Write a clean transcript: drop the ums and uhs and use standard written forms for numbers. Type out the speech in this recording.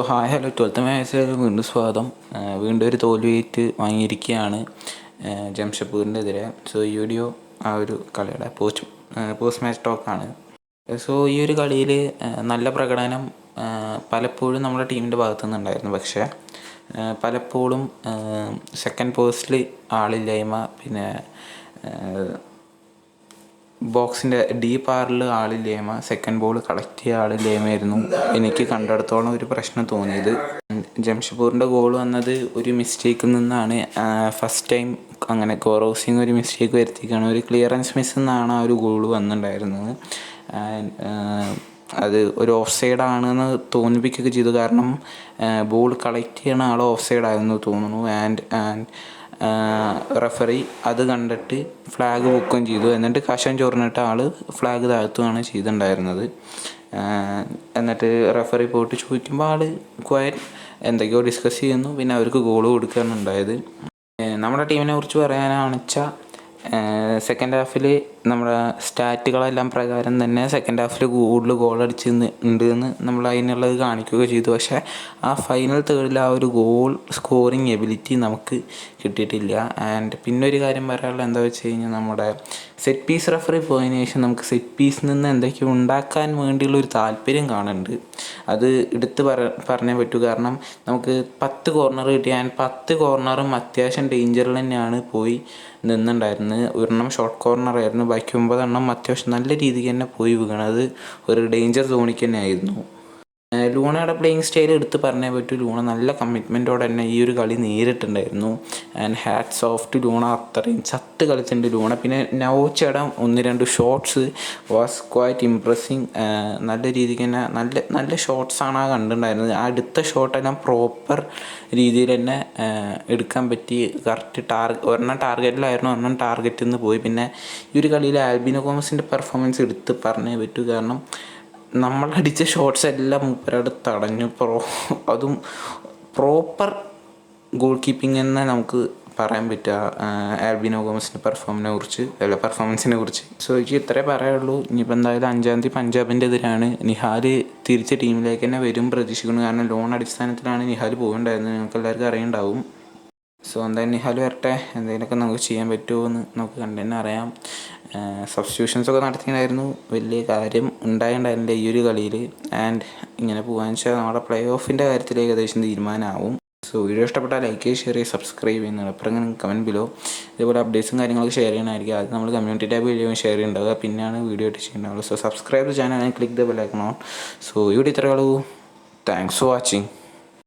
Hi hello 12th match വീണ്ടും സ്വാഗതം. വീണ്ടും ഒരു തോൽവിയേറ്റ് വാങ്ങിയിരിക്കുകയാണ് ജംഷഡ്പൂരിൻ്റെ എതിരെ. ഈ വീഡിയോ ആ ഒരു കളിയുടെ പോസ്റ്റ് മാച്ച് ടോക്കാണ്. ഈ ഒരു കളിയിൽ നല്ല പ്രകടനം പലപ്പോഴും നമ്മുടെ ടീമിൻ്റെ ഭാഗത്തു നിന്നുണ്ടായിരുന്നു. പക്ഷേ പലപ്പോഴും സെക്കൻഡ് പോസ്റ്റിൽ ആളില്ലായ്മ, പിന്നെ ബോക്സിൻ്റെ ഡീപ്പ് ആറിൽ ആളില്ലായ്മ, സെക്കൻഡ് ബോൾ കളക്ട് ചെയ്യുക ആളില്ലായ്മയായിരുന്നു എനിക്ക് കണ്ടിടത്തോളം ഒരു പ്രശ്നം തോന്നിയത്. ജംഷഡ്പൂരിൻ്റെ ഗോൾ വന്നത് ഒരു മിസ്റ്റേക്കിൽ നിന്നാണ്. ഫസ്റ്റ് ടൈം അങ്ങനെ ഗോറോസിങ് ഒരു മിസ്റ്റേക്ക് വരുത്തിക്കാണ്, ഒരു ക്ലിയറൻസ് മിസ് നിന്നാണ് ആ ഒരു ഗോൾ വന്നിട്ടുണ്ടായിരുന്നത്. അത് ഒരു ഓഫ് സൈഡ് ആണെന്ന് തോന്നിപ്പിക്കുകയൊക്കെ ചെയ്തു. കാരണം ബോൾ കളക്ട് ചെയ്യണ ആൾ ഓഫ് സൈഡ് ആയിരുന്നു തോന്നുന്നു. ആൻഡ് റെഫറി അത് കണ്ടിട്ട് ഫ്ലാഗ് വെക്കുകയും ചെയ്തു. എന്നിട്ട് കഷം ചൊറിഞ്ഞിട്ട് ആൾ ഫ്ലാഗ് താഴ്ത്തുകയാണ് ചെയ്തിട്ടുണ്ടായിരുന്നത്. എന്നിട്ട് റെഫറി പോയിട്ട് ചോദിക്കുമ്പോൾ ആൾ എന്തൊക്കെയോ ഡിസ്കസ് ചെയ്യുന്നു. പിന്നെ അവർക്ക് ഗോൾ കൊടുക്കുകയാണ് ഉണ്ടായത്. നമ്മുടെ ടീമിനെ കുറിച്ച് പറയാനാണെന്ന് വെച്ചാൽ സെക്കൻഡ് ഹാഫിൽ നമ്മുടെ സ്റ്റാറ്റുകളെല്ലാം പ്രകാരം തന്നെ സെക്കൻഡ് ഹാഫിൽ കൂടുതൽ ഗോൾ ഉണ്ട് എന്ന് നമ്മൾ അതിനുള്ളത് കാണിക്കുക ചെയ്തു. പക്ഷേ ആ ഫൈനൽ തേർഡിൽ ആ ഒരു ഗോൾ സ്കോറിങ് എബിലിറ്റി നമുക്ക് കിട്ടിയിട്ടില്ല. ആൻഡ് പിന്നെ ഒരു കാര്യം പറയാനുള്ളത് എന്താ വെച്ച് കഴിഞ്ഞാൽ, നമ്മുടെ സെറ്റ് പീസ് റെഫറി പോയതിനു ശേഷം നമുക്ക് സെറ്റ് പീസിൽ നിന്ന് എന്തൊക്കെയോ ഉണ്ടാക്കാൻ വേണ്ടിയുള്ള ഒരു താല്പര്യം കാണുന്നുണ്ട്. അത് എടുത്ത് പറഞ്ഞേ പറ്റൂ. കാരണം നമുക്ക് 10 കോർണർ കിട്ടി. ആൻഡ് 10 കോർണറും അത്യാവശ്യം ഡേഞ്ചറിൽ തന്നെയാണ് പോയി നിന്നുണ്ടായിരുന്നത്. ഒരെണ്ണം ഷോർട്ട് കോർണറായിരുന്നു, ബാക്കി 9 എണ്ണം അത്യാവശ്യം നല്ല രീതിക്ക് തന്നെ പോയി വീണത് ഒരു ഡേഞ്ചർ സോണിക്ക് തന്നെ ആയിരുന്നു. ലൂണയുടെ പ്ലേയിങ് സ്റ്റൈൽ എടുത്ത് പറഞ്ഞേ പറ്റൂ. ലൂണ നല്ല കമ്മിറ്റ്മെൻറ്റോടെ തന്നെ ഈ ഒരു കളി നേരിട്ടുണ്ടായിരുന്നു. And hats off to Luna. അത്രയും ചത്ത് കളിച്ചിട്ടുണ്ട് ലൂണ. പിന്നെ നവോച്ചയുടെ 1-2 ഷോട്ട്സ് വാസ് ക്വൈറ്റ് ഇംപ്രസിങ്. നല്ല രീതിക്ക് തന്നെ നല്ല ഷോട്ട്സാണ് ആ കണ്ടിട്ടുണ്ടായിരുന്നത്. ആ അടുത്ത ഷോട്ടെല്ലാം പ്രോപ്പർ രീതിയിൽ തന്നെ എടുക്കാൻ പറ്റി. കറക്റ്റ് ഒരെണ്ണം ടാർഗറ്റിലായിരുന്നു, ഒരെണ്ണം ടാർഗറ്റിൽ നിന്ന് പോയി. പിന്നെ ഈ ഒരു കളിയിൽ ആൽബിനോ ഗോമസിൻ്റെ പെർഫോമൻസ് എടുത്ത് പറഞ്ഞേ പറ്റൂ. കാരണം നമ്മളടിച്ച ഷോട്ട്സ് എല്ലാം മൂപ്പരോട് തടഞ്ഞു. അതും പ്രോപ്പർ ഗോൾ കീപ്പിംഗ് എന്ന് നമുക്ക് പറയാൻ പറ്റുക ആൽബിനോ ഗോമസിൻ്റെ പെർഫോമൻസിനെ കുറിച്ച്. എനിക്ക് ഇത്രേ പറയാനുള്ളൂ. ഇനിയിപ്പോൾ എന്തായാലും 5-ാം തീയതി പഞ്ചാബിൻ്റെ എതിരാണ്. നിഹാൽ തിരിച്ച് ടീമിലേക്ക് തന്നെ വരും പ്രതീക്ഷിക്കുന്നു. കാരണം ലോൺ അടിസ്ഥാനത്തിലാണ് നിഹാൽ പോയിട്ടുണ്ടായിരുന്നത്, നിങ്ങൾക്ക് എല്ലാവർക്കും അറിയുണ്ടാവും. എന്തായാലും നിഹാൽ വരട്ടെ. എന്തെങ്കിലുമൊക്കെ നമുക്ക് ചെയ്യാൻ പറ്റുമോ എന്ന് നമുക്ക് കണ്ടു തന്നെ അറിയാം. സബ്സ്റ്റിറ്റ്യൂഷൻസൊക്കെ നടത്തിയിട്ടുണ്ടായിരുന്നു, വലിയ കാര്യം ഉണ്ടായിട്ടുണ്ടായിരുന്നില്ല ഈ ഒരു കളിയിൽ. ആൻഡ് ഇങ്ങനെ പോകാന്ന് വെച്ചാൽ നമ്മുടെ പ്ലേ ഓഫിൻ്റെ കാര്യത്തിൽ ഏകദേശം തീരുമാനമാവും. വീഡിയോ ഇഷ്ടപ്പെട്ടാൽ ലൈക്ക് ചെയ്യുക, ഷെയർ ചെയ്യുക, സബ്സ്ക്രൈബ് ചെയ്യുന്നത്. അപ്പുറം ഇങ്ങനെ കമൻറ്റ് ബിലോ ഇതേപോലെ അപ്ഡേറ്റ്സും കാര്യങ്ങളൊക്കെ ഷെയർ ചെയ്യണമായിരിക്കും. അത് നമ്മൾ കമ്മ്യൂണിറ്റി ടാബ് വീഡിയോ ഷെയർ ചെയ്യുന്നുണ്ടാവുക, പിന്നെയാണ് വീഡിയോ ആയിട്ട് ചെയ്യുന്നുണ്ടാവുള്ളൂ. Subscribe channel and click the bell icon on. ഈ വീഡിയോ ഇത്രയേ ഉള്ളൂ. Thanks for watching.